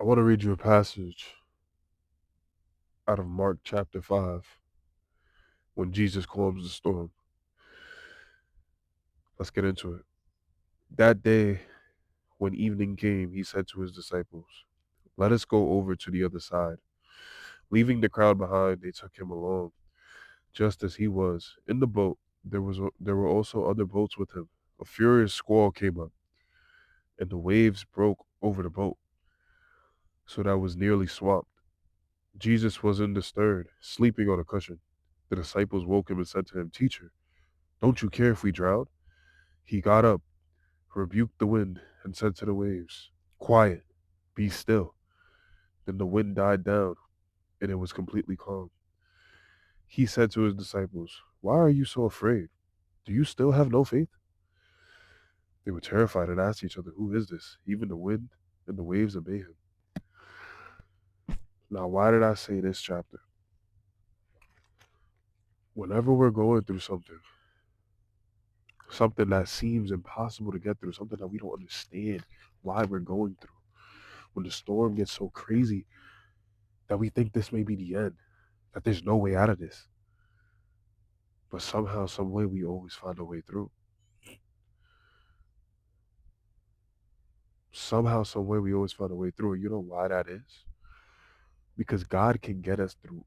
I want to read you a passage out of Mark chapter 5 when Jesus calms the storm. Let's get into it. That day, when evening came, he said to his disciples, "Let us go over to the other side." Leaving the crowd behind, they took him along, just as he was. In the boat, there were also other boats with him. A furious squall came up, and the waves broke over the boat, so that it was nearly swamped. Jesus was in the stern, sleeping on a cushion. The disciples woke him and said to him, "Teacher, don't you care if we drown?" He got up, rebuked the wind, and said to the waves, "Quiet, be still." Then the wind died down, and it was completely calm. He said to his disciples, "Why are you so afraid? Do you still have no faith?" They were terrified and asked each other, "Who is this? Even the wind and the waves obey him." Now, why did I say this chapter? Whenever we're going through something that seems impossible to get through, something that we don't understand why we're going through, when the storm gets so crazy that we think this may be the end, that there's no way out of this, but somehow, some way, we always find a way through. Somehow, some way, we always find a way through. And you know why that is? Because God can get us through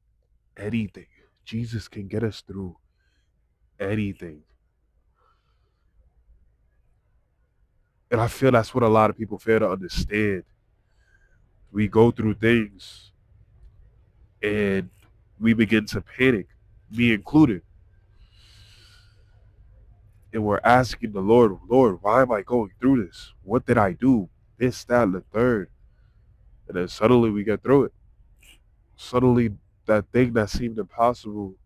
anything. Jesus can get us through anything. And I feel that's what a lot of people fail to understand. We go through things and we begin to panic, me included. And we're asking the Lord, "Lord, why am I going through this? What did I do? This, that, and the third." And then suddenly we get through it. Suddenly that thing that seemed impossible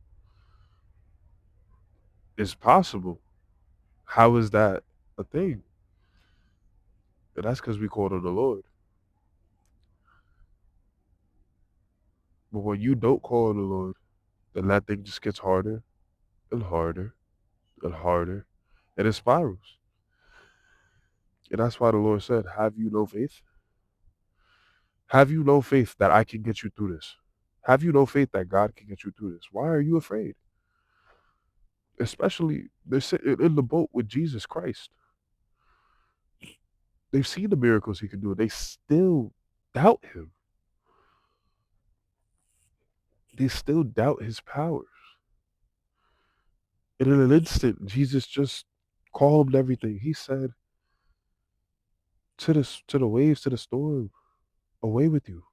is possible. How is that a thing? And that's because we called on the Lord. But when you don't call on the Lord, then that thing just gets harder and harder and harder, and it spirals. And that's why the Lord said, "Have you no faith? Have you no faith that I can get you through this? Have you no faith that God can get you through this? Why are you afraid?" Especially, they're sitting in the boat with Jesus Christ. They've seen the miracles he can do. They still doubt him. They still doubt his powers. And in an instant, Jesus just calmed everything. He said to the waves, to the storm, "Away with you."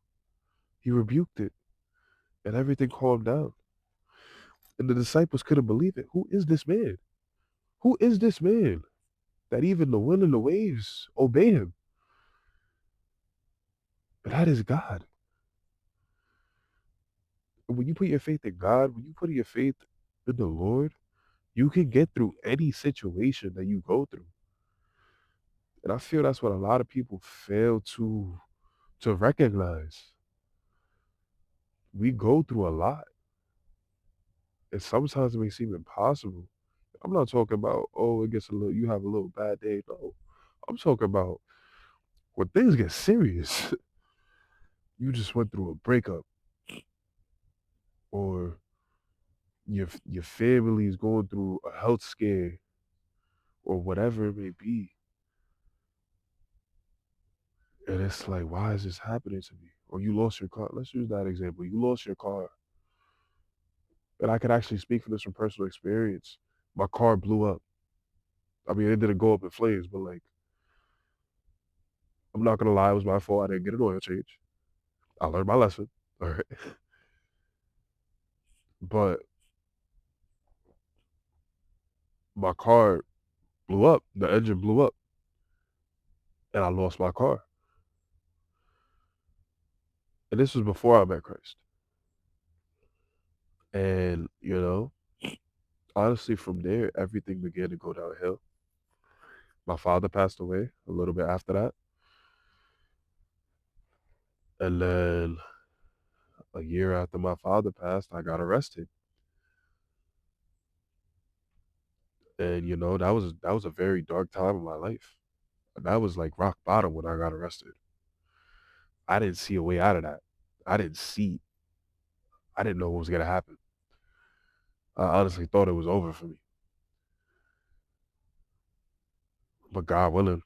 He rebuked it, and everything calmed down. And the disciples couldn't believe it. Who is this man? Who is this man that even the wind and the waves obey him? But that is God. And when you put your faith in God, when you put your faith in the Lord, you can get through any situation that you go through. And I feel that's what a lot of people fail to recognize. We go through a lot, and sometimes it may seem impossible. I'm not talking about, oh, it gets a little, you have a little bad day. No, I'm talking about when things get serious. You just went through a breakup, or your family is going through a health scare, or whatever it may be. And it's like, why is this happening to me? Or you lost your car. Let's use that example. You lost your car. And I could actually speak for this from personal experience. My car blew up. I mean, it didn't go up in flames, but like, I'm not gonna lie, it was my fault. I didn't get an oil change. I learned my lesson. All right. But my car blew up. The engine blew up. And I lost my car. And this was before I met Christ. And, honestly, from there, everything began to go downhill. My father passed away a little bit after that. And then a year after my father passed, I got arrested. And that was a very dark time in my life. And that was like rock bottom when I got arrested. I didn't see a way out of that. I didn't see. I didn't know what was gonna happen. I honestly thought it was over for me. But God willing,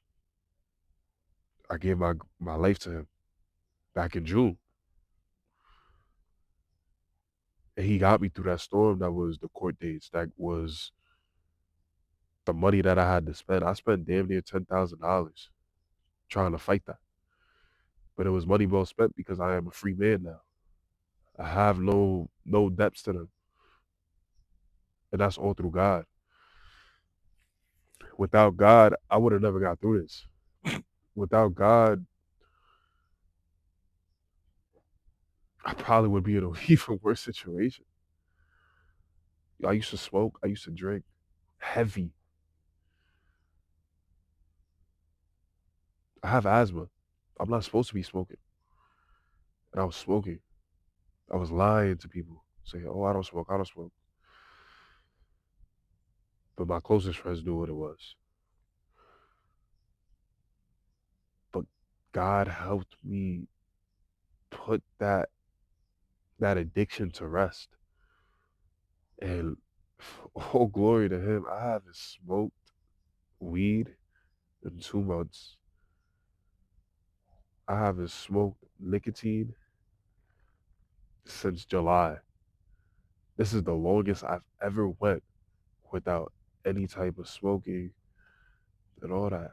I gave my life to him back in June. And he got me through that storm that was the court dates, that was the money that I had to spend. I spent damn near $10,000 trying to fight that. But it was money well spent because I am a free man now. I have no debts to them. And that's all through God. Without God, I would have never got through this. Without God, I probably would be in an even worse situation. I used to smoke, I used to drink heavy. I have asthma. I'm not supposed to be smoking. And I was smoking. I was lying to people, saying, "Oh, I don't smoke, I don't smoke." But my closest friends knew what it was. But God helped me put that addiction to rest. And all glory to him. I haven't smoked weed in 2 months. I haven't smoked nicotine since July. This is the longest I've ever went without any type of smoking and all that.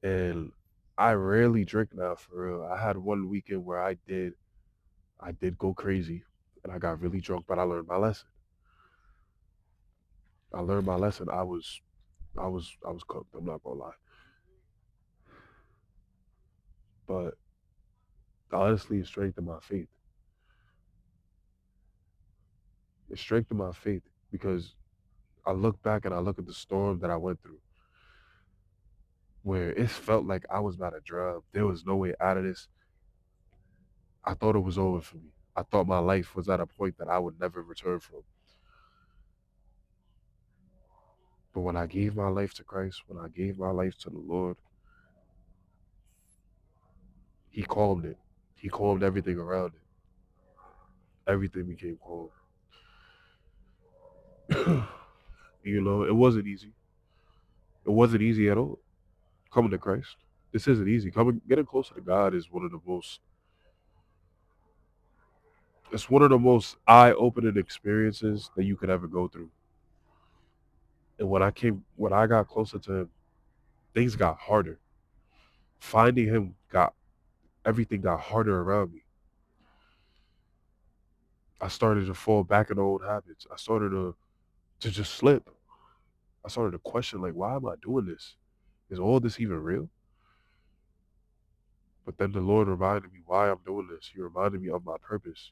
And I rarely drink now for real. I had one weekend where I did go crazy and I got really drunk, but I learned my lesson. I learned my lesson. I was cooked, I'm not gonna lie. But honestly it strengthened my faith. It strengthened my faith because I look back and I look at the storm that I went through where it felt like I was about to drown. There was no way out of this. I thought it was over for me. I thought my life was at a point that I would never return from. But when I gave my life to Christ, when I gave my life to the Lord, he calmed it. He calmed everything around it. Everything became calm. It wasn't easy. It wasn't easy at all. Coming to Christ. This isn't easy. Getting closer to God is one of the most eye-opening experiences that you could ever go through. And when I got closer to him, things got harder. Finding him got everything got harder around me. I started to fall back into old habits. I started to just slip. I started to question, like, why am I doing this? Is all this even real? But then the Lord reminded me why I'm doing this. He reminded me of my purpose.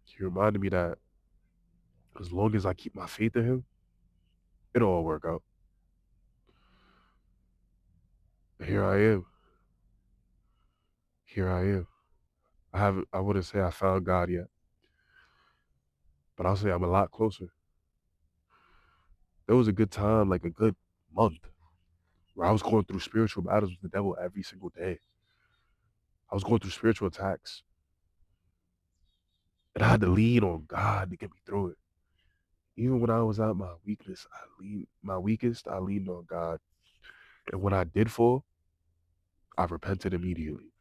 He reminded me that as long as I keep my faith in him, it'll all work out. And here I am. Here I am. I wouldn't say I found God yet, but I'll say I'm a lot closer. There was a good time, like a good month, where I was going through spiritual battles with the devil every single day. I was going through spiritual attacks. And I had to lean on God to get me through it. Even when I was at my weakest, I leaned on God. And when I did fall, I repented immediately.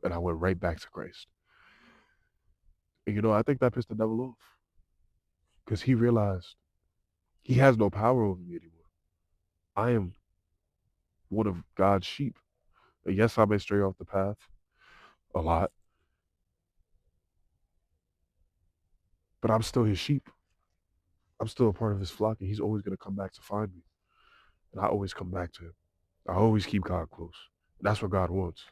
And I went right back to Christ. And I think that pissed the devil off. Because he realized he has no power over me anymore. I am one of God's sheep. And yes, I may stray off the path a lot, but I'm still his sheep. I'm still a part of his flock, and he's always going to come back to find me. And I always come back to him. I always keep God close. And that's what God wants.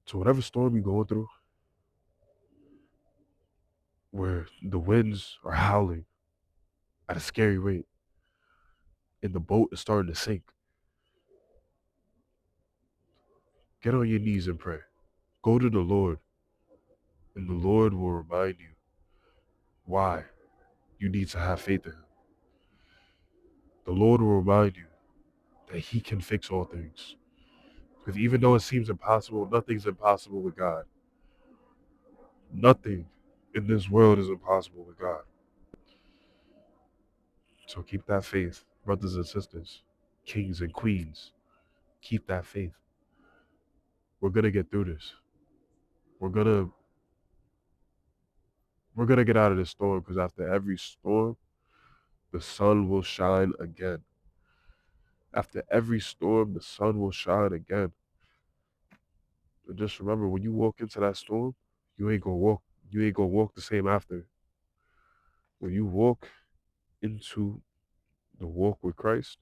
So whatever storm you're going through, where the winds are howling at a scary rate and the boat is starting to sink, get on your knees and pray. Go to the Lord, and the Lord will remind you why you need to have faith in him. The Lord will remind you that he can fix all things. Because even though it seems impossible, nothing's impossible with God. Nothing in this world is impossible with God. So keep that faith, brothers and sisters, kings and queens. Keep that faith. We're gonna get through this. We're gonna we're gonna get out of this storm, because after every storm, the sun will shine again. After every storm, the sun will shine again. And just remember, when you walk into that storm, you ain't gonna walk. You ain't gonna walk the same after. When you walk into the walk with Christ,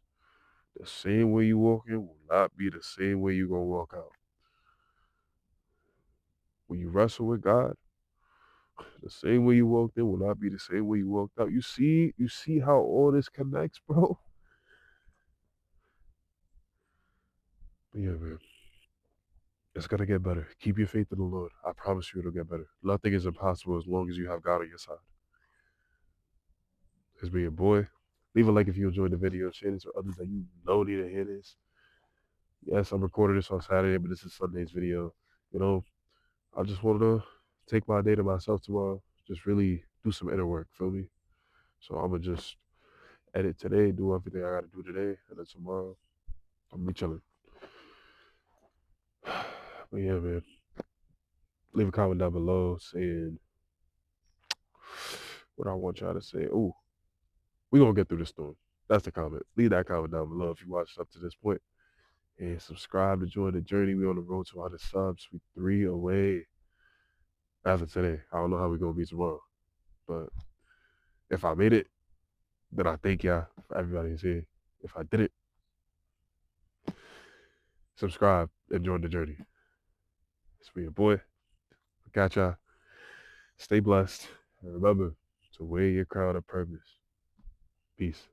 the same way you walk in will not be the same way you gonna walk out. When you wrestle with God, the same way you walked in will not be the same way you walked out. You see how all this connects, bro? But yeah, man. It's gonna get better. Keep your faith in the Lord. I promise you it'll get better. Nothing is impossible as long as you have God on your side. It's been your boy. Leave a like if you enjoyed the video. Share this with others that you know need to hear this. Yes, I'm recording this on Saturday, but this is Sunday's video. You know, I just wanted to take my day to myself tomorrow. Just really do some inner work, feel me? So I'm gonna just edit today, do everything I gotta do today, and then tomorrow I'm gonna be chilling. But yeah, man. Leave a comment down below saying what I want y'all to say. Oh, we gonna get through this storm. That's the comment. Leave that comment down below if you watched up to this point. And subscribe to join the journey. We on the road to 100 subs. We 3 away as of today. I don't know how we gonna be tomorrow. But if I made it, then I thank y'all for everybody who's here. If I didn't, subscribe and join the journey. It's me, your boy. Got y'all. Stay blessed. And remember to wear your crown of purpose. Peace.